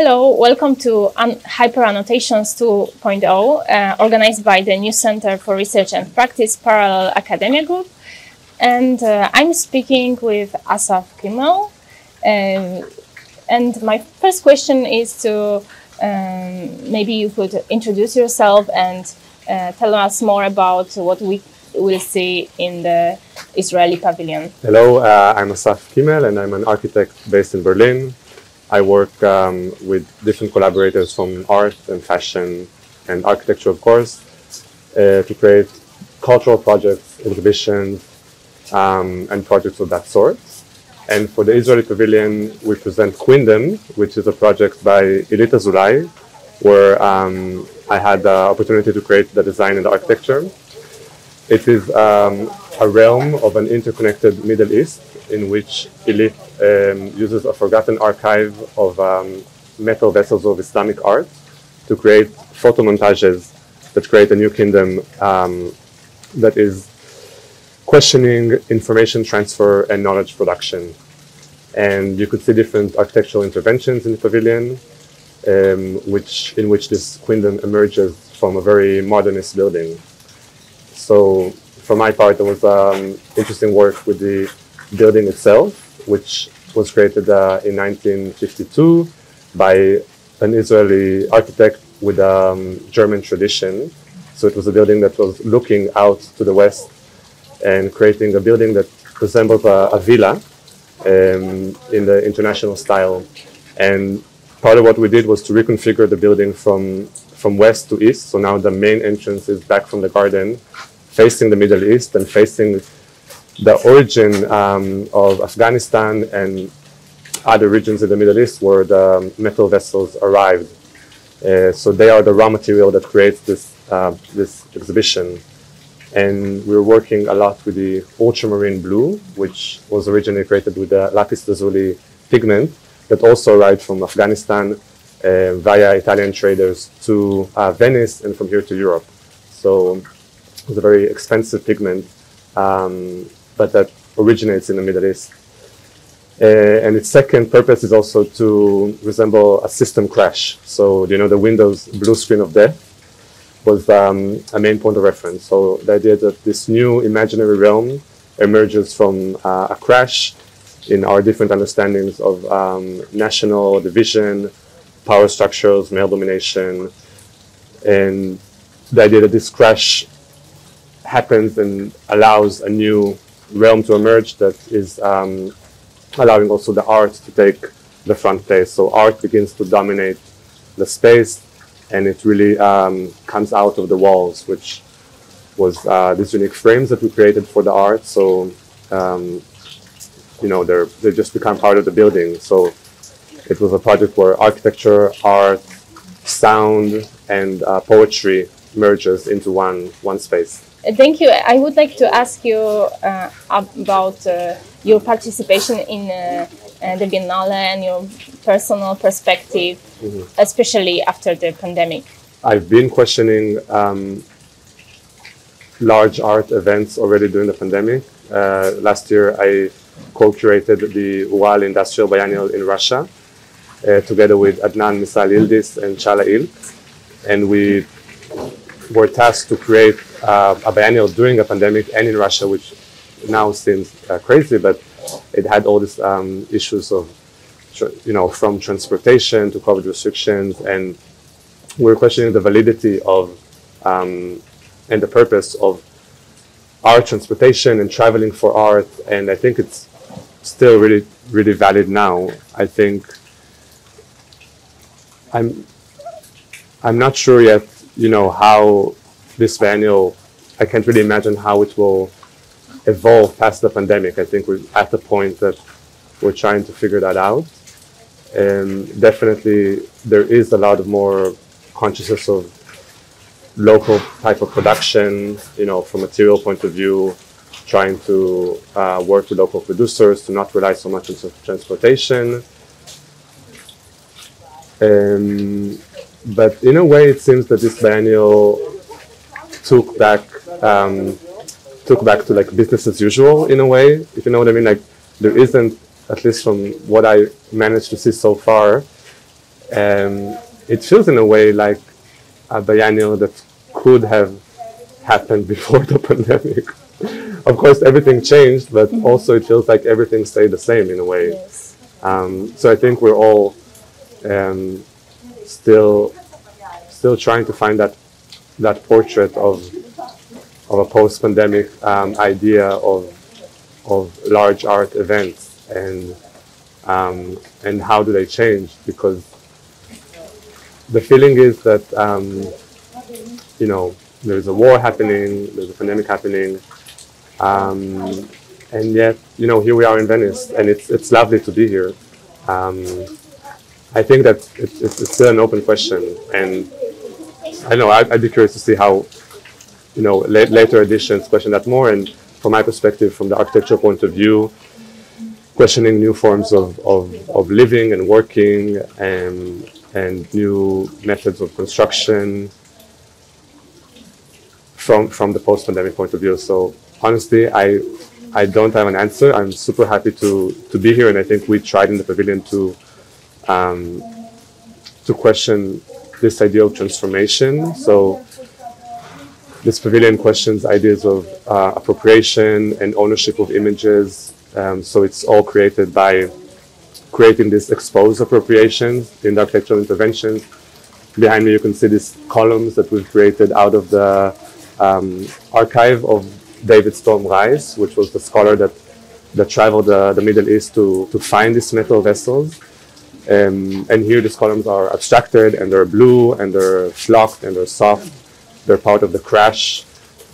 Hello, welcome to Hyper Annotations 2.0, organized by the New Center for Research and Practice Parallel Academia Group. And I'm speaking with Assaf Kimmel. And my first question is to maybe you could introduce yourself and tell us more about what we will see in the Israeli pavilion. Hello, I'm Assaf Kimmel and I'm an architect based in Berlin. I work with different collaborators from art and fashion and architecture, of course, to create cultural projects, exhibitions, and projects of that sort. And for the Israeli Pavilion, we present Queendom, which is a project by Ilit Azulai, where I had the opportunity to create the design and the architecture. It is a realm of an interconnected Middle East in which Ilit uses a forgotten archive of metal vessels of Islamic art to create photomontages that create a new kingdom that is questioning information transfer and knowledge production. And you could see different architectural interventions in the pavilion, in which this queendom emerges from a very modernist building. So for my part, there was interesting work with the building itself, which was created in 1952 by an Israeli architect with a German tradition. So it was a building that was looking out to the west and creating a building that resembled a villa in the international style. And part of what we did was to reconfigure the building from west to east. So now the main entrance is back from the garden, facing the Middle East and facing the origin of Afghanistan and other regions in the Middle East where the metal vessels arrived. So they are the raw material that creates this exhibition. And we're working a lot with the ultramarine blue, which was originally created with the lapis lazuli pigment that also arrived from Afghanistan via Italian traders to Venice and from here to Europe. So it was a very expensive pigment, but that originates in the Middle East. And its second purpose is also to resemble a system crash. So, you know, the Windows blue screen of death was a main point of reference. So the idea that this new imaginary realm emerges from a crash in our different understandings of national division, power structures, male domination, and the idea that this crash happens and allows a new realm to emerge that is allowing also the art to take the front place. So art begins to dominate the space, and it really comes out of the walls, which was these unique frames that we created for the art. So you know, they just become part of the building. So it was a project where architecture, art, sound, and poetry merges into one space. Thank you. I would like to ask you about your participation in the Biennale and your personal perspective, especially after the pandemic. I've been questioning large art events already during the pandemic. Last year, I co-curated the UAL Industrial Biennial in Russia, together with Adnan Misal Yildiz and Chala Il, and we were tasked to create a biennial during a pandemic and in Russia, which now seems crazy, but it had all these issues of, you know, from transportation to COVID restrictions, and we're questioning the validity of and the purpose of art transportation and traveling for art, and I think it's still really, really valid now. I think I'm not sure yet, you know, how this biennial, I can't really imagine how it will evolve past the pandemic. I think we're at the point that we're trying to figure that out. And definitely there is a lot of more consciousness of local type of production, you know, from a material point of view, trying to work with local producers to not rely so much on transportation. But in a way, it seems that this biennial took back to like business as usual in a way, if you know what I mean. Like there isn't, at least from what I managed to see so far, it feels in a way like a biennial that could have happened before the pandemic. Of course, everything changed, but also it feels like everything stayed the same in a way. Yes. So I think we're all still trying to find that portrait of a post-pandemic idea of large art events, and how do they change? Because the feeling is that there's a war happening, there's a pandemic happening, and yet here we are in Venice, and it's lovely to be here. I think that it's still an open question, and I know I'd be curious to see how later editions question that more. And from my perspective, from the architectural point of view, questioning new forms of living and working, and new methods of construction from the post-pandemic point of view. So honestly, I don't have an answer. I'm super happy to be here, and I think we tried in the Pavilion to question this idea of transformation. So this Pavilion questions ideas of appropriation and ownership of images. So it's all created by creating these exposed appropriations in the architectural interventions. Behind me you can see these columns that we've created out of the archive of David Storm Rice, which was the scholar that traveled the Middle East to find these metal vessels. And here these columns are abstracted, and they're blue, and they're flocked, and they're soft. They're part of the crash,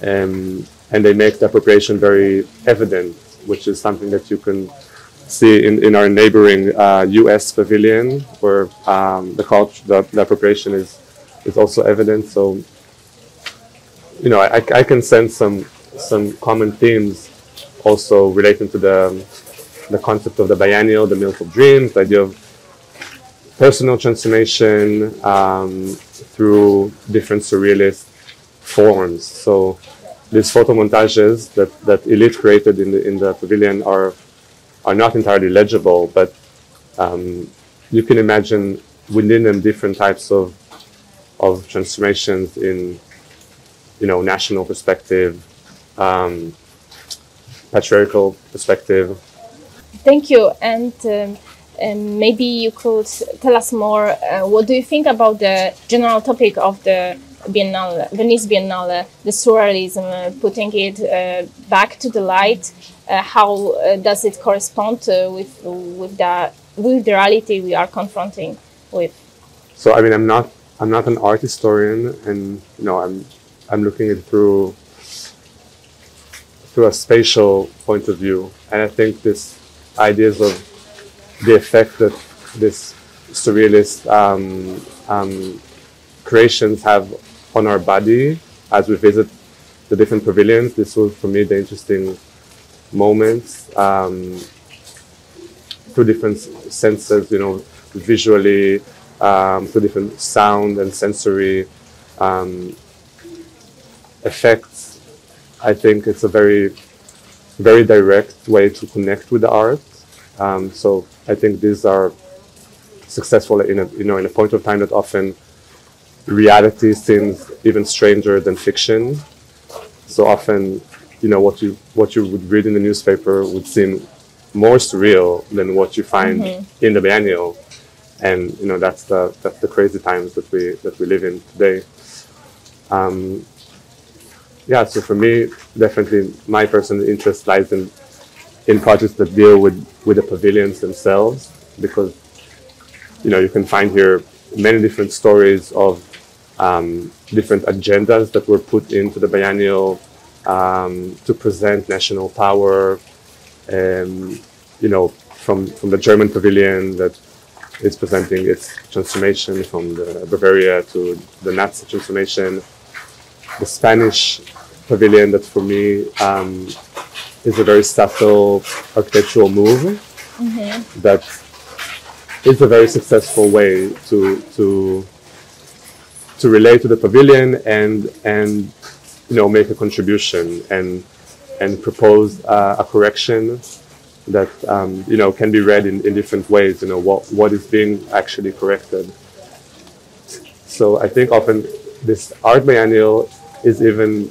and they make the appropriation very evident, which is something that you can see in our neighboring U.S. pavilion, where the appropriation is also evident. So, I can sense some common themes also relating to the concept of the biennial, the Milk of Dreams, the idea of personal transformation through different surrealist forms. So these photo montages that Elite created in the pavilion are not entirely legible, but you can imagine within them different types of transformations in national perspective, patriarchal perspective. Thank you. And maybe you could tell us more. What do you think about the general topic of the Biennale, Venice Biennale, the surrealism, putting it back to the light? How does it correspond with the reality we are confronting with? So I mean, I'm not an art historian, and I'm looking at it through a spatial point of view, and I think this ideas of the effect that this surrealist creations have on our body as we visit the different pavilions. This was for me the interesting moments through different senses, visually, through different sound and sensory effects. I think it's a very, very direct way to connect with the art. So I think these are successful in a point of time that often reality seems even stranger than fiction. So often, what you would read in the newspaper would seem more surreal than what you find in the biennial, and that's the crazy times that we live in today. So for me, definitely my personal interest lies in projects that deal with the pavilions themselves, because you can find here many different stories of different agendas that were put into the biennial to present national power, from the German pavilion that is presenting its transformation from the Bavaria to the Nazi transformation, the Spanish pavilion that for me is a very subtle architectural move that is a very successful way to relate to the pavilion and make a contribution and propose a correction that can be read in different ways. What is being actually corrected. So I think often this art biennial is even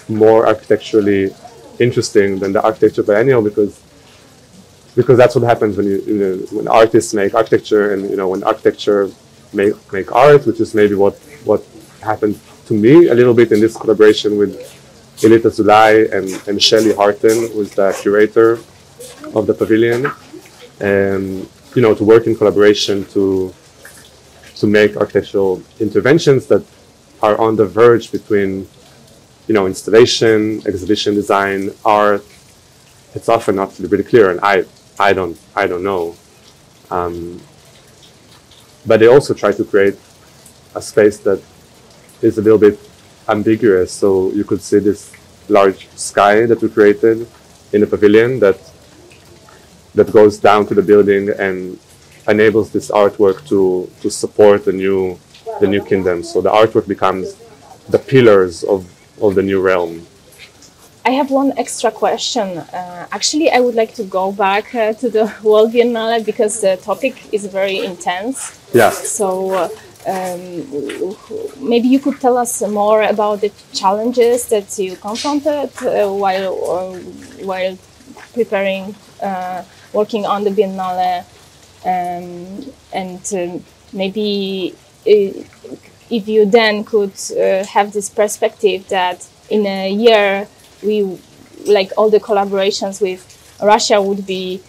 more architecturally interesting than the architecture biennial because that's what happens when when artists make architecture, and when architecture make art, which is maybe what happened to me a little bit in this collaboration with Elita Zulay and Shelley Harton, who's the curator of the Pavilion, and to work in collaboration to make architectural interventions that are on the verge between installation, exhibition design, art. It's often not really clear, and I don't know. But they also try to create a space that is a little bit ambiguous. So you could see this large sky that we created in the pavilion that goes down to the building and enables this artwork to support the new kingdom. So the artwork becomes the pillars of the new realm. I have one extra question. Actually, I would like to go back to the Worldview Mallet because the topic is very intense. Yeah. So maybe you could tell us more about the challenges that you confronted while preparing, working on the Biennale, and maybe if you then could have this perspective that in a year like all the collaborations with Russia would be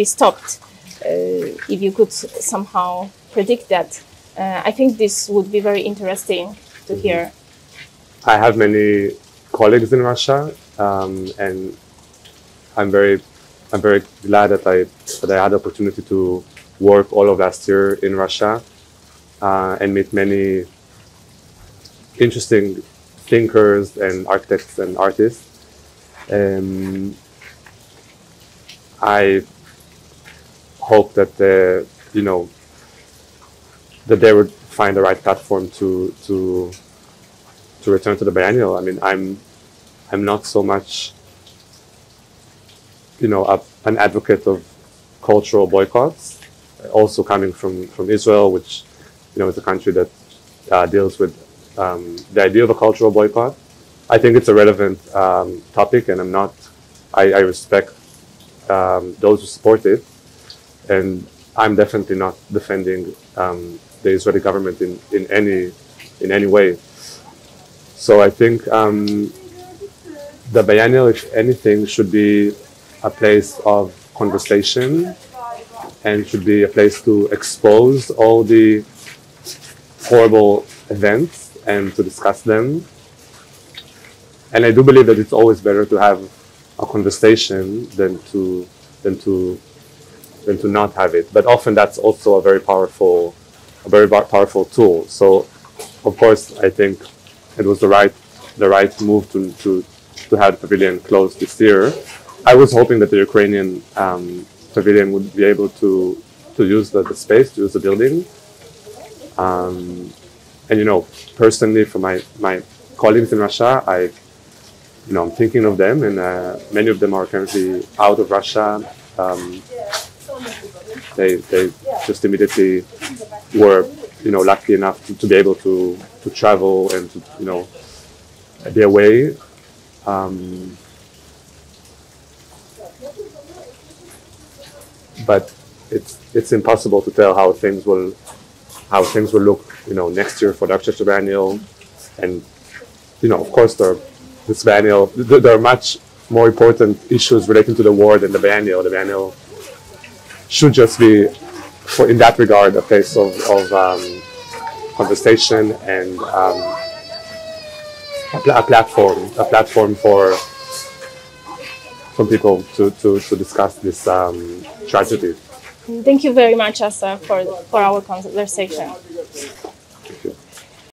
stopped. If you could somehow predict that, I think this would be very interesting to hear. I have many colleagues in Russia, and I'm very glad that I had the opportunity to work all of last year in Russia and meet many interesting thinkers and architects and artists. I hope that that they would find the right platform to return to the biennial. I mean, I'm not so much an advocate of cultural boycotts. Also coming from Israel, which is a country that deals with the idea of a cultural boycott. I think it's a relevant topic, and I respect those who support it, and I'm definitely not defending the Israeli government in any way. So I think the biennial, if anything, should be a place of conversation and should be a place to expose all the horrible events and to discuss them. And I do believe that it's always better to have a conversation than to not have it. But often that's also a very powerful tool. So of course I think it was the right move to have the pavilion closed this year. I was hoping that the Ukrainian pavilion would be able to use the space, to use the building. And personally, for my colleagues in Russia, I'm thinking of them, and many of them are currently out of Russia. They just immediately were lucky enough to be able to travel and to be away. But it's impossible to tell how things will look next year for the architecture biennial, and of course this biennial, there are much more important issues relating to the war than the biennial. The biennial should just be, in that regard, a place of conversation and a platform for people to discuss this tragedy. Thank you very much, Assaf, for our conversation.